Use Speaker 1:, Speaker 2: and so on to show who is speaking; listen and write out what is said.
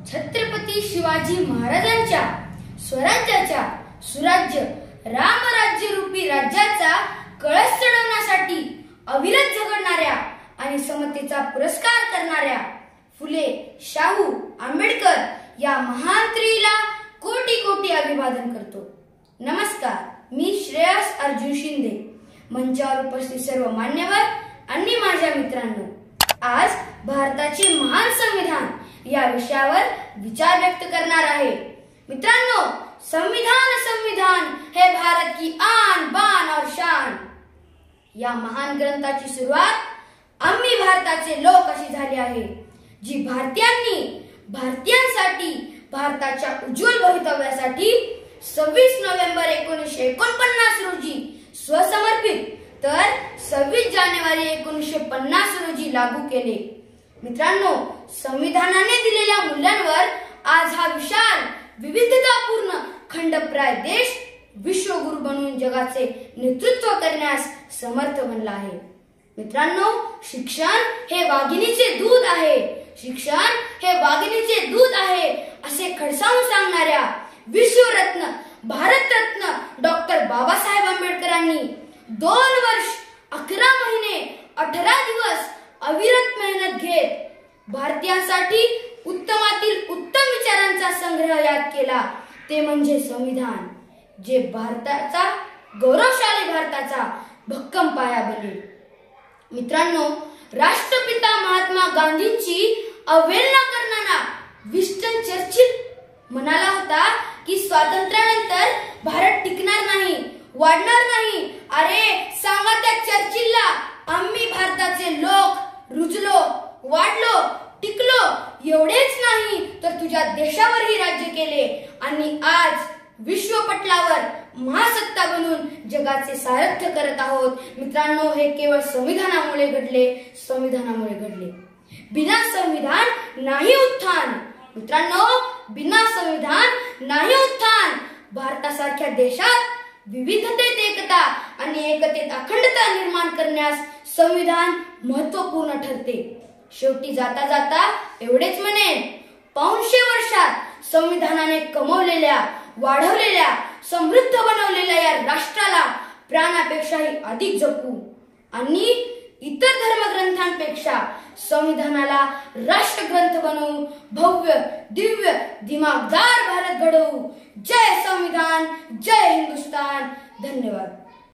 Speaker 1: छत्रपती शिवाजी महाराजांच्या स्वराज्याच्या सुराज्य रामराज्य रूपी राज्याचा कळस चढवण्यासाठी अविरत झगडणाऱ्या आणि समतेचा पुरस्कार करणाऱ्या फुले शाहू आंबेडकर या महान स्त्रीला कोटी कोटी अभिवादन करतो। नमस्कार, मी श्रेयस अर्जुन शिंदे। मंचावर उपस्थित सर्व मान्यवर आणि माझ्या मित्रांनो, आज भारताचे महान संविधान या विषयावर विचार व्यक्त करणार आहे। मित्रांनो, संविधान संविधान है भारत की आन बान और शान या महान ग्रंथाची सुरुवात आम्ही भारताचे लोक अशी झाली आहे, जी भारतीयांसाठी भारताच्या उज्ज्वल भवितव्यासाठी 26 नोव्हेंबर 1949 रोजी स्वसमर्पित तर 26 जानेवारी 1950 रोजी लागू केले। मित्रांनो, संविधानाने दिलेल्या मूल्यांवर आज हा विशाल विविधतापूर्ण खंडप्राय देश विश्वगुरु बनून जगाचे नेतृत्व करण्यास समर्थ बनला आहे। मित्रांनो, शिक्षण हे वाघिणीचे दूध आहे, शिक्षण हे वाघिणीचे दूध आहे असे खडसावून सांगणाऱ्या विश्वरत्न भारतरत्न डॉक्टर बाबासाहेब आंबेडकरांनी 2 वर्ष 11 महिने 18 दिवस अविरत मेहनत घेत भारतीयांसाठी उत्तमातील उत्तम विचारांचा संग्रह याद केला, ते म्हणजे संविधान, जे भारताचा गौरवशाली भारताचा भक्कम पाया बनेल। मित्रांनो, राष्ट्रपिता महात्मा गांधींची अवहेलना करणारा विन्स्टन चर्चिल म्हणाला होता की स्वातंत्र्यानंतर भारत टिकणार नाही, वाढणार नाही। अरे सांगा त्या चर्चिलला, आम्ही भारताचे लोक रुजलो, वाढलो, टिकलो, एवढेच नाही तर तुझ्या देशावरही राज्य केले आणि आज विश्वपटलावर महासत्ता बनून जगाचे सारथ्य करत आहोत। मित्रांनो, हे केवळ संविधानामुळे घडले, संविधानामुळे घडले। बिना संविधान नाही उत्थान। मित्रांनो, बिना संविधान नाही उत्थान। भारतासारख्या देशात विविधतेत एकता आणि एकतेत अखंडता निर्माण करण्यास संविधान महत्त्वपूर्ण ठरते। शेवटी जाता जाता एवढेच म्हणेन, 500 वर्षात संविधानाने कमवलेल्या, वाढवलेल्या, समृद्ध बनवलेल्या या राष्ट्राला प्राणापेक्षाही अधिक जपू आणि इतर धर्मग्रंथांपेक्षा संविधानाला राष्ट्रग्रंथ बनवू, भव्य दिव्य दिमागदार भारत घडवू। जय संविधान, जय हिंदुस्तान। धन्यवाद।